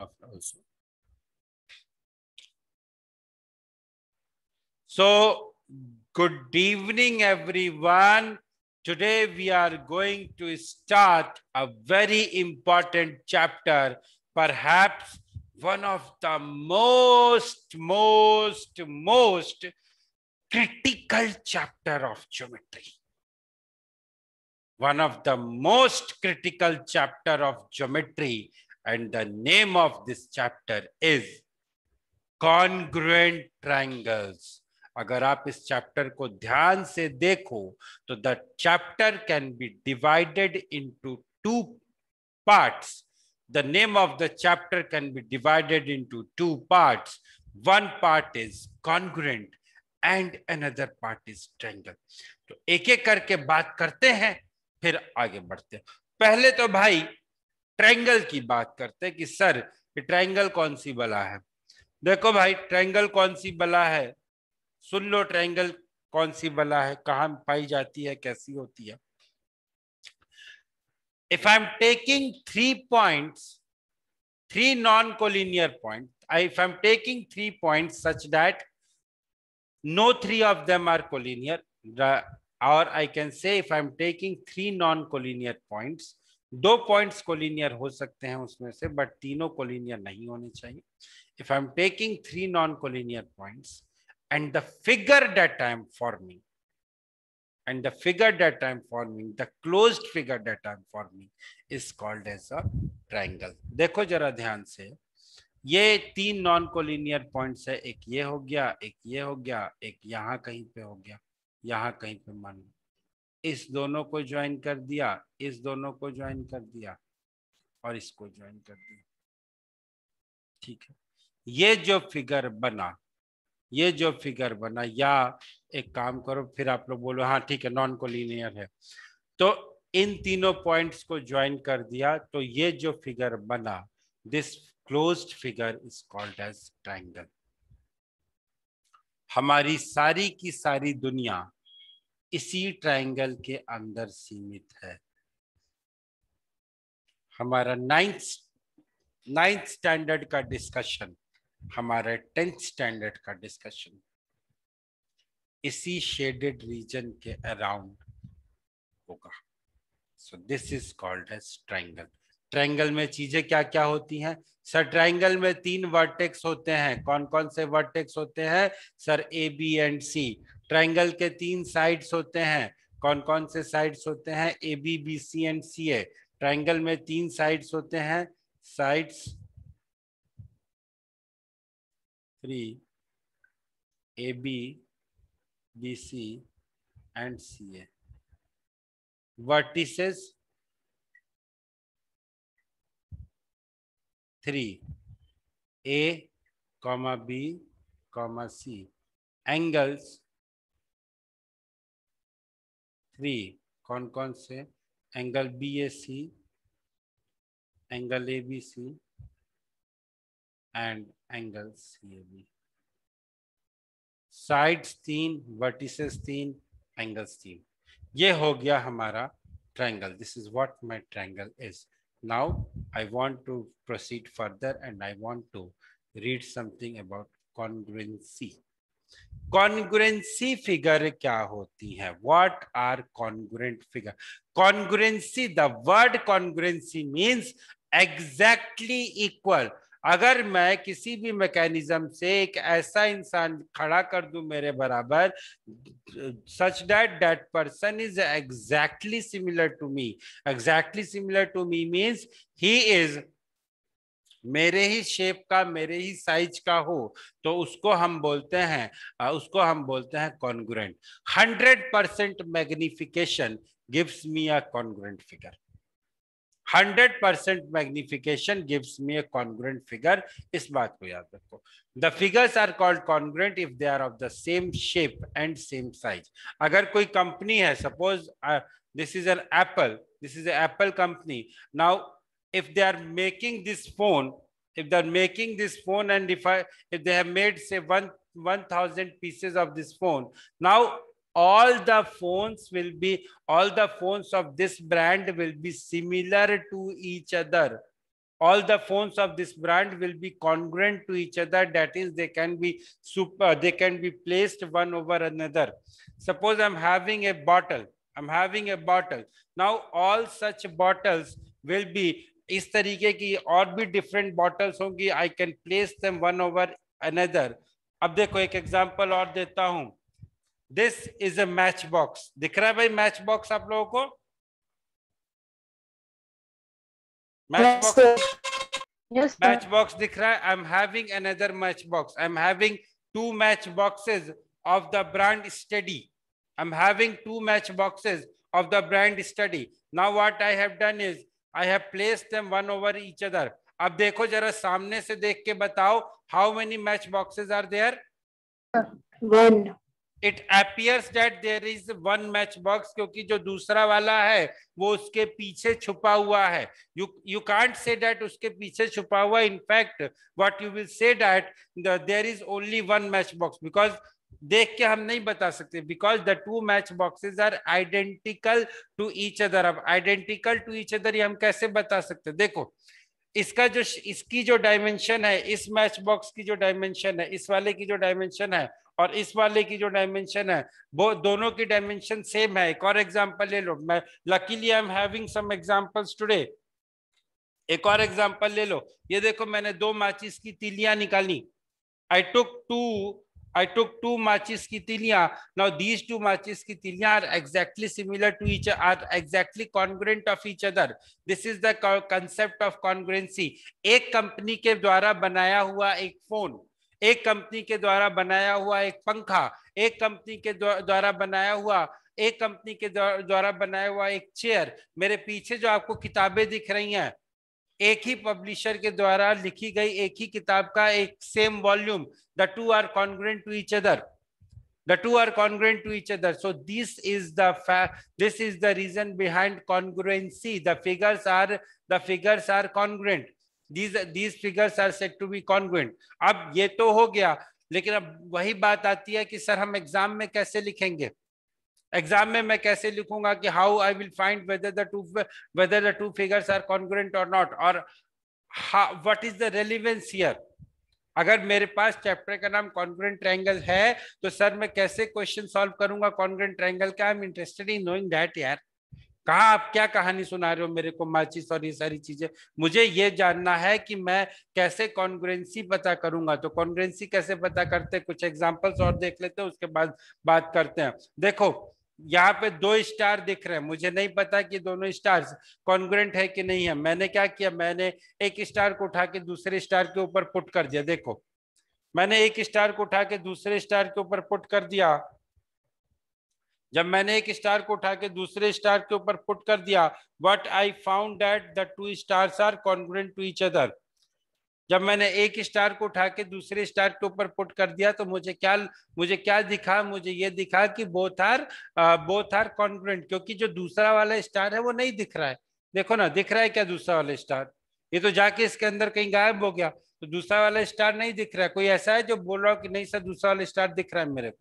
off also. So, good evening, everyone. Today we are going to start a very important chapter, perhaps one of the most critical chapter of geometry. One of the most critical chapter of geometry, and the name of this chapter is congruent triangles. अगर आप इस chapter को ध्यान से देखो तो the chapter can be divided into two parts. The name of the chapter can be divided into two parts. One part is congruent and another part is triangle. तो एक एक करके बात करते हैं, फिर आगे बढ़ते हैं. पहले तो भाई ट्रायंगल की बात करते हैं कि सर ये ट्रायंगल कौन सी बला है. देखो भाई, ट्रायंगल कौन सी बला है, सुन लो. ट्रायंगल कौन सी बला है, कहाँ पाई जाती है, कैसी होती है. If I'm taking 3 points, 3 non-collinear points, if I'm taking 3 points such that no 3 of them are collinear, or I can say if I'm taking 3 non-collinear points, 2 points collinear हो सकते हैं उसमें से, but तीनों collinear नहीं होने चाहिए. If I'm taking 3 non-collinear points and the figure that I am forming, the closed figure that I'm forming is called as a triangle. देखो जरा ध्यान से, ये 3 नॉन कोलिनियर पॉइंट्स है. एक ये हो गया, एक ये हो गया, एक यहाँ कहीं पे हो गया, यहाँ कहीं पे. मान लो इस दोनों को ज्वाइन कर दिया, इस दोनों को ज्वाइन कर दिया और इसको ज्वाइन कर दिया. ठीक है, ये जो फिगर बना, या एक काम करो, फिर आप लोग बोलो हाँ ठीक है नॉन कोलिनियर है, तो इन तीनों पॉइंट्स को ज्वाइन कर दिया, तो ये जो फिगर बना, this closed figure is called as triangle. हमारी सारी की सारी दुनिया इसी ट्रायंगल के अंदर सीमित है. हमारा नाइन्थ स्टैंडर्ड का डिस्कशन, हमारे 10th स्टैंडर्ड का डिस्कशन इसी शेडेड रीजन के अराउंड होगा. So this is called as triangle. Triangle में चीजें क्या क्या होती हैं सर? ट्रायंगल में 3 वर्टेक्स होते हैं. कौन कौन से वर्टेक्स होते हैं sir? A, B and C. Triangle के 3 साइड्स होते हैं. कौन कौन से साइड्स होते हैं? A, B, B, C and C A. Triangle में 3 साइड्स होते हैं. Sides 3, A, B, B, C and C A. Vertices 3, A, B, C. Angles 3. कौन कौन से? Angle BAC, angle ABC and angle CAB. Sides 3, vertices 3, angles 3. ये हो गया हमारा triangle. This is what my triangle is. Now I want to proceed further and I want to read something about congruency. Congruency figure क्या होती है? What are congruent figure? Congruency, the word congruency means exactly equal. अगर मैं किसी भी mechanism से एक ऐसा इंसान खड़ा कर दूं मेरे बराबर, such that person is exactly similar to me. Exactly similar to me means he is मेरे ही शेप का, मेरे ही साइज का हो, तो उसको हम बोलते हैं congruent. 100% magnification gives me a congruent figure. 100% magnification gives me a congruent figure. इस बात को याद रखो. The figures are called congruent if they are of the same shape and same size. अगर कोई कंपनी है, suppose this is an Apple, this is an Apple company. Now, if they are making this phone, and if they have made say 1,000 pieces of this phone, now all the phones of this brand will be similar to each other. all the phones of this brand will be congruent to each other. That is, they can be they can be placed one over another. Suppose I'm having a bottle. Now all such bottles will be इस तरीके की और भी different bottles होंगी. I can place them one over another. अब देखो एक example और देता हूं. This is a match box. दिख रहा है भाई मैच बॉक्स आप लोगों को? मैच बॉक्स, मैच बॉक्स दिख रहा है. I am having another match box. I am having two match boxes of the brand study. I am having two match boxes of the brand study. Now what I have done is I have placed them one over each other. अब देखो जरा सामने से देख के बताओ, how many match boxes are there? One. It appears that there is one match box, क्योंकि जो दूसरा वाला है वो उसके पीछे छुपा हुआ है. You can't say that उसके पीछे छुपा हुआ. In fact, what you will say that there is only one match box, because देख के हम नहीं बता सकते, because the two match boxes are identical to each other. अब identical to each other ये हम कैसे बता सकते? देखो इसका जो इसकी जो डायमेंशन है, इस मैच बॉक्स की जो डायमेंशन है, इस वाले की जो डायमेंशन है और इस वाले की जो डायमेंशन है, वो दोनों की डायमेंशन सेम है. एक और एग्जांपल ले लो. मैं luckily I am having some examples today. एक और एग्जांपल ले लो. ये देखो मैंने दो माचिस की तीलियां निकाली. I took two matches की तीलियां. Now these two matches की तीलियां are exactly similar to each other, are exactly congruent of each other. This is the concept of congruency. एक कंपनी के द्वारा बनाया हुआ एक फोन, एक कंपनी के द्वारा बनाया हुआ एक पंखा, एक कंपनी के द्वारा बनाया हुआ एक चेयर. मेरे पीछे जो आपको किताबें दिख रही हैं, एक ही पब्लिशर के द्वारा लिखी गई एक ही किताब का एक same volume. The two are congruent to each other. The two are congruent to each other. So this is the fact. This is the reason behind congruency. The figures are congruent. These figures are said to be congruent. अब ये तो हो गया, लेकिन अब वही बात आती है कि सर हम एग्जाम में कैसे लिखेंगे? एग्जाम में मैं कैसे लिखूंगा कि how I will find whether the two figures are congruent or not, और what is the relevance here? अगर मेरे पास चैप्टर का नाम कॉन्ग्रुएंट ट्रायंगल है तो सर मैं कैसे क्वेश्चन सॉल्व करूंगा कॉन्ग्रुएंट ट्रायंगल का? I am interested in knowing that. यार कहाँ आप क्या कहानी सुना रहे हो मेरे को, माचिस और ये सारी चीजें? मुझे ये जानना है कि मैं कैसे कॉन्ग्रुएंसी पता करूंगा. तो कॉन्ग्रुएंसी कैसे पता करते हैं, कुछ एग्जांपल्स और देख लेते हैं, उसके बाद बात करते हैं. देखो यहाँ पे दो स्टार दिख रहे हैं. मुझे नहीं पता कि दोनों स्टार्स कॉन्ग्रुएंट है कि नहीं है. मैंने क्या किया, मैंने एक स्टार को उठा के दूसरे स्टार के ऊपर पुट कर दिया. देखो मैंने एक स्टार को उठा के दूसरे स्टार के ऊपर पुट कर दिया. जब मैंने एक स्टार को उठा के दूसरे स्टार के ऊपर पुट कर दिया, what I found that the two stars are congruent to each other. जब मैंने एक स्टार को उठा के दूसरे स्टार के ऊपर पुट कर दिया तो मुझे क्या दिखा? मुझे ये दिखा कि बोथ आर कॉन्ग्रुएंट, क्योंकि जो दूसरा वाला स्टार है वो नहीं दिख रहा है. देखो ना, दिख रहा है क्या दूसरा वाला स्टार? ये तो जाके इसके अंदर कहीं गायब हो गया. तो दूसरा वाला स्टार नहीं दिख रहा है. कोई ऐसा है जो बोल रहा हो कि नहीं सर दूसरा वाला स्टार दिख रहा है मेरे को?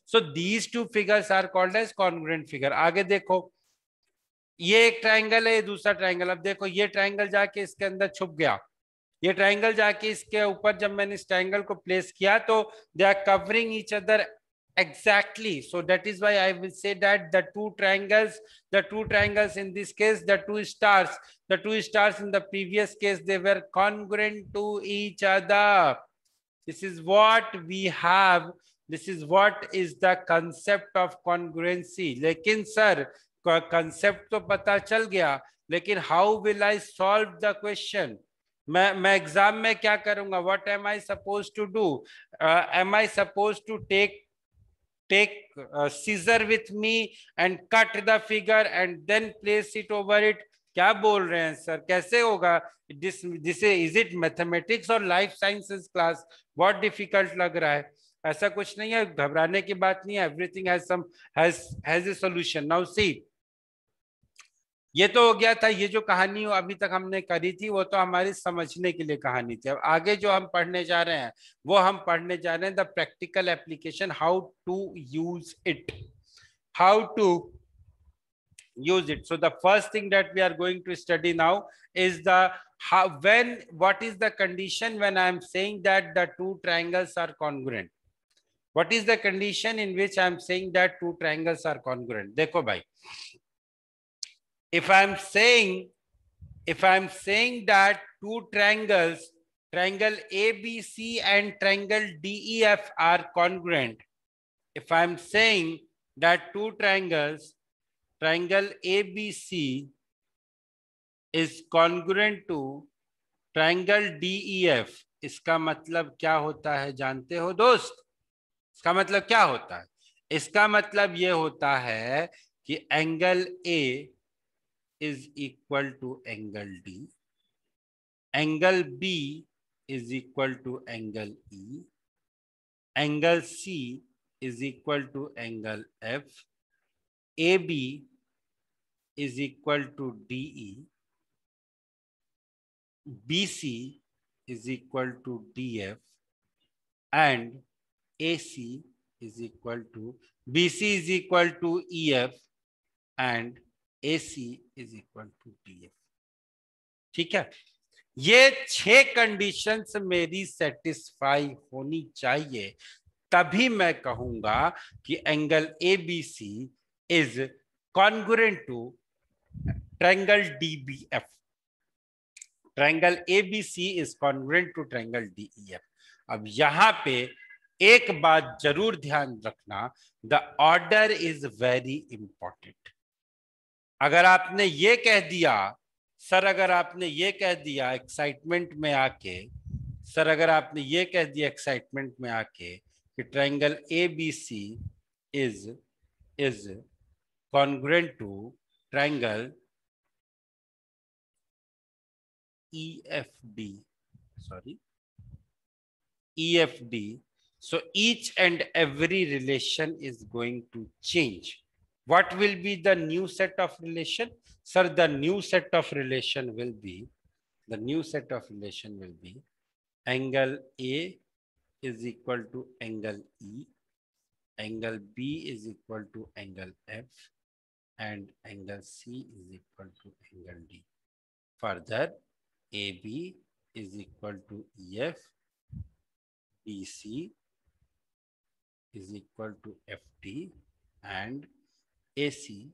So these two figures are called as congruent figure. आगे देखो, ये एक ट्राइंगल है, ये दूसरा ट्राइंगल. अब देखो ये ट्राइंगल जाके इसके अंदर छुप गया. ये ट्राइंगल जाके इसके ऊपर जब मैंने इस ट्राइंगल को प्लेस किया तो they are covering each other exactly. So that is why I will say that the two triangles in this case, the two stars in the previous case, they were congruent to each other. This is what we have. This is what is the concept of congruency. लेकिन sir concept तो पता चल गया, लेकिन how will I solve the question? मैं exam में क्या करूंगा? What am I supposed to do? Am I supposed to take scissor with me and cut the figure and then place it over it? क्या बोल रहे हैं sir, कैसे होगा? Is it mathematics or life sciences class? बहुत difficult लग रहा है. ऐसा कुछ नहीं है, घबराने की बात नहीं है. Everything has a solution. Now see, ये तो हो गया था. ये जो कहानी अभी तक हमने करी थी वो तो हमारी समझने के लिए कहानी थी. अब आगे जो हम पढ़ने जा रहे हैं वो हम पढ़ने जा रहे हैं the practical application, how to use it, how to use it. So the first thing that we are going to study now is what is the condition when I am saying that the two triangles are congruent. What is the condition in which I am saying that two triangles are congruent? देखो भाई, if I am saying that two triangles, triangle ABC and triangle DEF are congruent, if I am saying that two triangles, triangle ABC is congruent to triangle DEF, इसका मतलब क्या होता है जानते हो दोस्त? इसका मतलब क्या होता है? इसका मतलब ये होता है कि angle A is equal to angle D, angle B is equal to angle E, angle C is equal to angle F, AB is equal to DE, BC is equal to DF, and AC is equal to BC is equal to EF and AC is equal to DF. ठीक है, ये 6 conditions मेरी satisfy होनी चाहिए, तभी मैं कहूंगा कि angle ABC is congruent to triangle DBF. Triangle ABC is congruent to triangle DEF. अब यहां पे एक बात जरूर ध्यान रखना, the order is very important. अगर आपने ये कह दिया सर, अगर आपने ये कह दिया एक्साइटमेंट में आके, सर अगर आपने ये कह दिया एक्साइटमेंट में आके कि triangle ABC is congruent to triangle EFD, so each and every relation is going to change. What will be the new set of relation? Sir, the new set of relation will be angle A is equal to angle E, angle B is equal to angle F, and angle C is equal to angle D. Further, AB is equal to EF, BC is equal to FD, and AC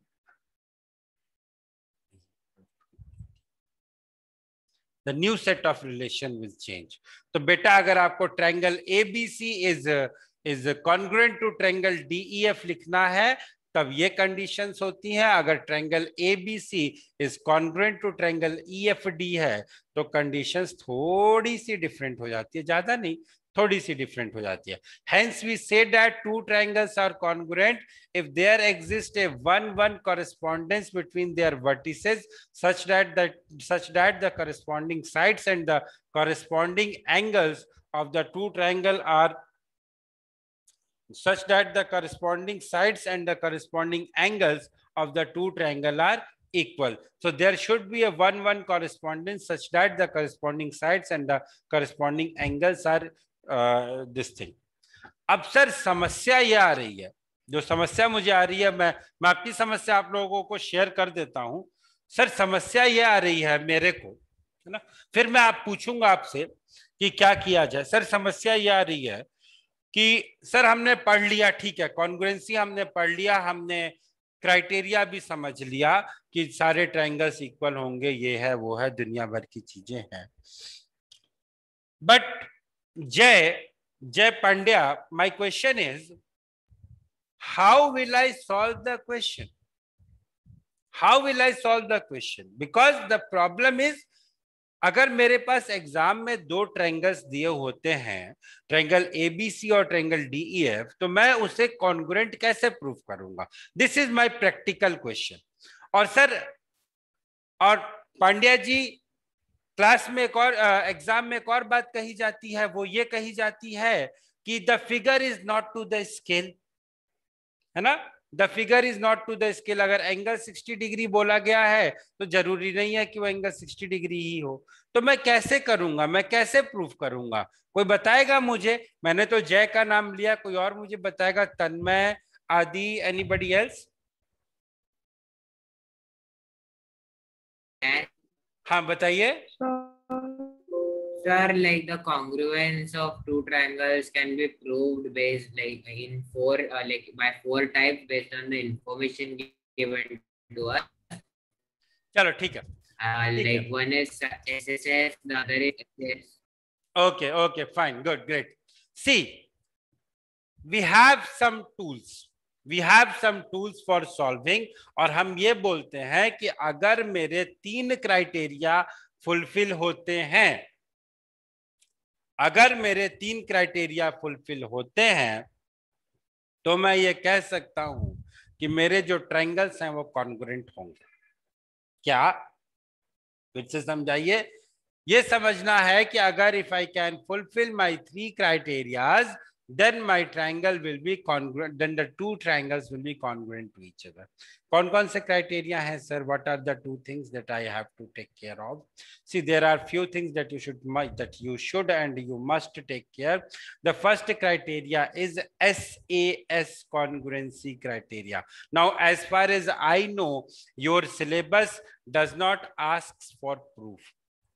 the new set of relation will change. तो बेटा अगर आपको triangle ABC is congruent to triangle DEF लिखना है, तब ये conditions होती हैं. अगर triangle ABC is congruent to triangle EFD है तो कंडीशंस थोड़ी सी डिफरेंट हो जाती है, ज्यादा नहीं, थोड़ी सी डिफरेंट हो जाती है. Hence we say that two triangles are congruent if there exists a 1:1 correspondence between their vertices such that the corresponding sides and the corresponding angles of the two triangle are equal. So there should be a 1:1 correspondence such that the corresponding sides and the corresponding angles are this thing. अब sir समस्या ये आ रही है, जो समस्या मुझे आ रही है, मैं आपकी समस्या आप लोगों को शेयर कर देता हूं. सर समस्या ये आ रही है मेरे को, है ना, फिर मैं आप पूछूंगा आपसे कि क्या किया जाए. सर समस्या ये आ रही है कि सर हमने पढ़ लिया, ठीक है, कॉन्ग्रुएंसी हमने पढ़ लिया, हमने क्राइटेरिया भी समझ लिया कि सारे ट्रायंगल्स इक्वल होंगे, ये है वो है, दुनिया भर की चीजें हैं. But Jay Pandya, my question is, how will I solve the question? How will I solve the question? Because the problem is, अगर मेरे पास एग्जाम में दो ट्रायंगल्स दिए होते हैं, ट्रायंगल ABC और ट्रायंगल DEF, तो मैं उसे कॉन्ग्रुएंट कैसे प्रूव करूंगा? This is my practical question. और सर, और पांड्या जी, क्लास में एक और एग्जाम में एक और बात कही जाती है, वो ये कही जाती है कि the figure is not to the scale, है ना, the figure is not to the scale. अगर एंगल 60 डिग्री बोला गया है तो जरूरी नहीं है कि वो एंगल 60 डिग्री ही हो. तो मैं कैसे करूंगा, मैं कैसे प्रूफ करूंगा? कोई बताएगा मुझे? मैंने तो जय का नाम लिया, कोई और मुझे बताएगा? तन्मय, आदि, एनीबडी एल्स? हाँ बताइए। Sir, like the congruence of two triangles can be proved based like in four like by four types based on the information given to us. चलो ठीक है, ठीक है। Like one is SSS, the other is SS. Okay, okay, fine, good, great. See, we have some tools for solving, और हम ये बोलते हैं कि अगर मेरे 3 क्राइटेरिया फुलफिल होते हैं, अगर मेरे 3 क्राइटेरिया फुलफिल होते हैं, तो मैं ये कह सकता हूं कि मेरे जो ट्रायंगल्स हैं वो कॉन्ग्रुएंट होंगे। क्या? फिर से समझाइए। ये समझना है कि अगर if I can fulfil my 3 criterias, then my triangle will be congruent, then the two triangles will be congruent to each other. कौन-कौन से criteria हैं sir? What are the 2 things that I have to take care of? See, there are few things that you should and you must take care. The first criteria is SAS congruency criteria. Now, as far as I know, your syllabus does not ask for proof.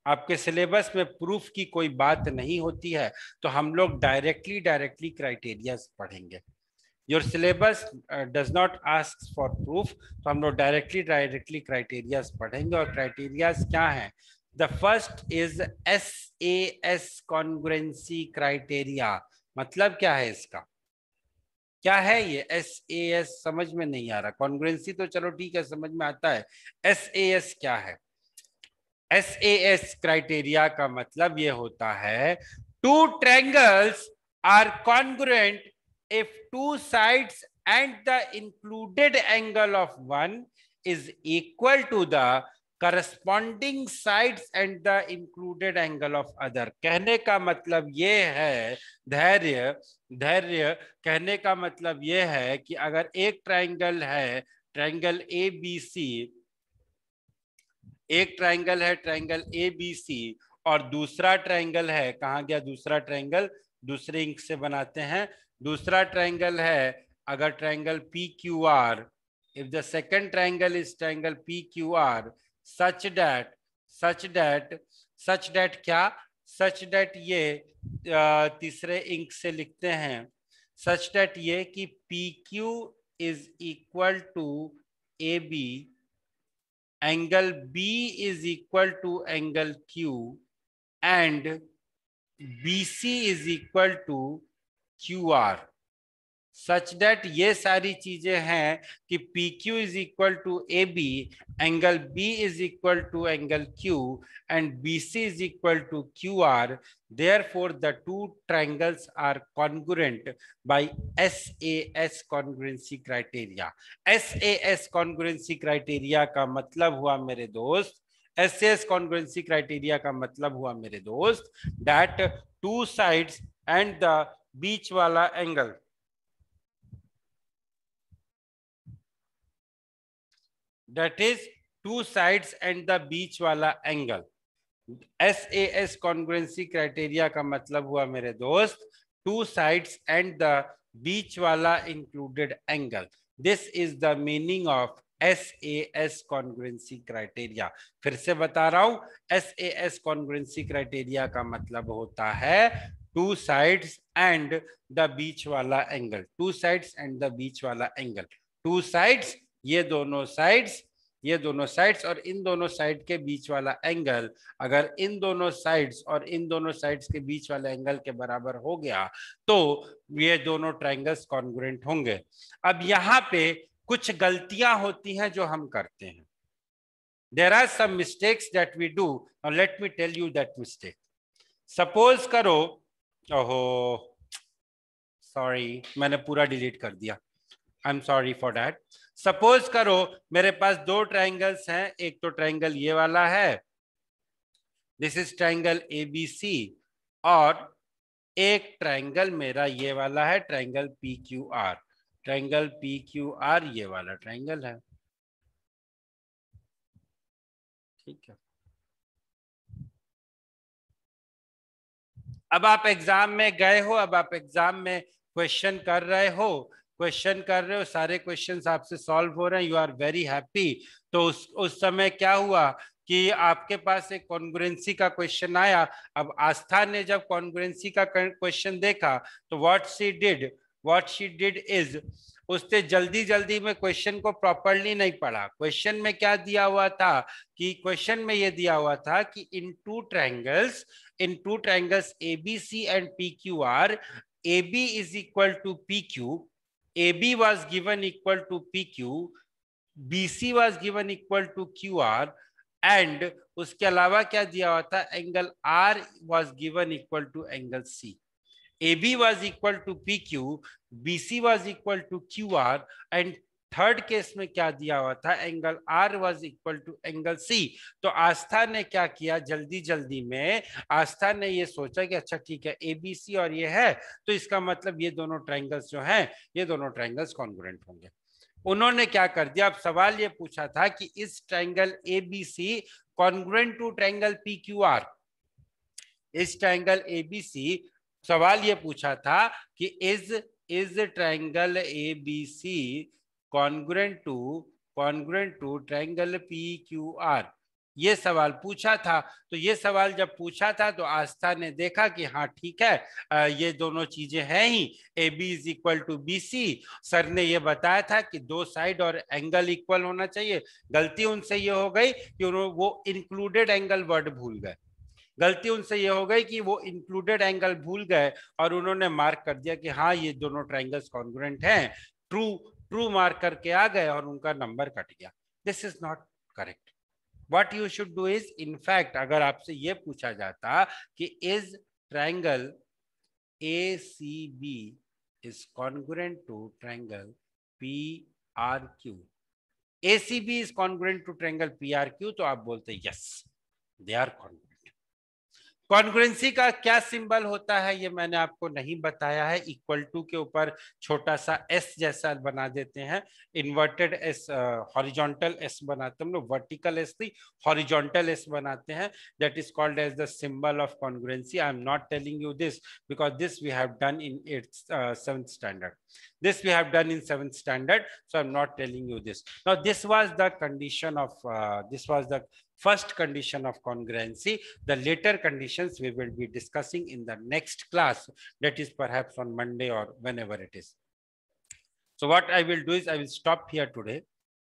आपके syllabus में proof की कोई बात नहीं होती है, तो हम लोग डायरेक्टली क्राइटेरियाज पढ़ेंगे। Your syllabus does not ask for proof, तो हम लोग डायरेक्टली क्राइटेरियाज पढ़ेंगे। और क्राइटेरियाज क्या हैं? The first is SAS congruency criteria. मतलब क्या है इसका? क्या है ये SAS? समझ में नहीं आ रहा। कॉन्ग्रुएंसी तो चलो ठीक है, समझ में आता है। SAS क्या है? SAS क्राइटेरिया का मतलब ये होता है, 2 triangles are congruent if 2 sides and the included angle of one is equal to the corresponding sides and the included angle of other. कहने का मतलब ये है, धैर्य कहने का मतलब ये है कि अगर एक ट्रायंगल है, ट्रायंगल ABC, एक ट्रायंगल है ट्रायंगल ABC, और दूसरा ट्रायंगल है, कहाँ गया दूसरा ट्रायंगल? दूसरे इंक से बनाते हैं। दूसरा ट्रायंगल है अगर triangle PQR, if the second triangle is triangle PQR such that क्या? such that ये तीसरे इंक से लिखते हैं, such that ये कि PQ is equal to AB, angle B is equal to angle Q, and BC is equal to QR, such that ये सारी चीजें हैं कि PQ is equal to AB, angle B is equal to angle Q, and BC is equal to QR. Therefore, the 2 triangles are congruent by SAS congruency criteria. SAS congruency criteria का मतलब हुआ मेरे दोस्त, SAS congruency criteria का मतलब हुआ मेरे दोस्त, that 2 sides and the बीच वाला angle, that is 2 sides and the बीच वाला एंगल। SAS congruency criteria का मतलब हुआ मेरे दोस्त 2 sides and the बीच वाला included angle. This is the meaning of SAS congruency criteria. फिर से बता रहा हूं, SAS congruency criteria का मतलब होता है 2 sides and the बीच वाला एंगल। 2 sides and the बीच वाला एंगल। 2 sides, ये दोनों साइड्स और इन दोनों साइड के बीच वाला एंगल, अगर इन दोनों साइड्स और इन दोनों साइड्स के बीच वाले एंगल के बराबर हो गया तो ये दोनों ट्रायंगल्स कॉन्ग्रुएंट होंगे। अब यहाँ पे कुछ गलतियां होती हैं जो हम करते हैं। There are some mistakes that we do. Now let me tell you that mistake. Suppose करो, ओहो सॉरी मैंने पूरा डिलीट कर दिया, I am sorry for that. Suppose करो मेरे पास 2 ट्रायंगल्स हैं, एक तो ट्रायंगल ये वाला है, दिस इज ट्रायंगल ABC, और एक ट्रायंगल मेरा ये वाला है, ट्रायंगल PQR। ट्रायंगल PQR ये वाला ट्रायंगल है, ठीक है। अब आप एग्जाम में गए हो, अब आप एग्जाम में क्वेश्चन कर रहे हो, सारे क्वेश्चंस आपसे सॉल्व हो रहे हैं, यू आर वेरी हैप्पी। तो उस समय क्या हुआ कि आपके पास एक कॉन्ग्रुएंसी का क्वेश्चन आया। अब आस्था ने जब कॉन्ग्रुएंसी का क्वेश्चन देखा तो व्हाट शी डिड इज, उसने जल्दी जल्दी में क्वेश्चन को प्रॉपरली नहीं पढ़ा। क्वेश्चन में क्या दिया हुआ था कि क्वेश्चन में ये दिया हुआ था कि इन two triangles ABC and PQR, AB is equal to PQ, AB was given equal to PQ, BC was given equal to QR, and उसके अलावा क्या दिया हुआ था, angle R was given equal to angle C. AB was equal to PQ, BC was equal to QR, and third case में क्या दिया हुआ था, angle R was equal to angle C. तो आस्था ने क्या किया, जल्दी जल्दी में आस्था ने ये सोचा कि अच्छा ठीक है ABC और ये है, तो इसका मतलब ये दोनों ट्रायंगल्स जो हैं, ये दोनों ट्रायंगल्स कॉन्ग्रुएंट होंगे। उन्होंने क्या कर दिया, अब सवाल ये पूछा था कि इस triangle ABC congruent to triangle PQR, इस ट्रायंगल ABC, सवाल ये पूछा था कि is triangle ABC congruent to triangle PQR, ये सवाल पूछा था। तो ये सवाल जब पूछा था तो आस्था ने देखा कि हाँ ठीक है, ये दोनों चीजें हैं ही, AB is equal to BC। Sir ने ये बताया था कि दो साइड और एंगल इक्वल होना चाहिए। गलती उनसे ये हो गई कि वो इंक्लूडेड एंगल वर्ड भूल गए, गलती उनसे ये हो गई कि वो इंक्लूडेड एंगल भूल गए और उन्होंने मार्क कर दिया कि हाँ ये दोनों ट्रायंगल्स कॉन्ग्रुएंट हैं, ट्रू मार्क करके आ गए और उनका नंबर कट गया। This is not correct. What you should do is, in fact अगर आपसे ये पूछा जाता कि is triangle ACB is congruent to triangle PRQ, ACB is congruent to triangle PRQ, तो आप बोलते yes they are congruent. Congruency का क्या सिंबल होता है ये मैंने आपको नहीं बताया है। इक्वल टू के ऊपर छोटा सा एस जैसा बना देते हैं, इन्वर्टेड एस, हॉरिजॉन्टल एस बनाते हैं हम लोग, वर्टिकल एस नहीं हॉरिजॉन्टल एस बनाते हैं, that is called as the symbol of congruency. I am not telling you this because this we have done in 7th standard, this we have done in 7th standard, so I'm not telling you this. Now this was the condition of this was the first condition of congruency. The later conditions we will be discussing in the next class, that is perhaps on Monday or whenever it is. So what I will do is I will stop here today.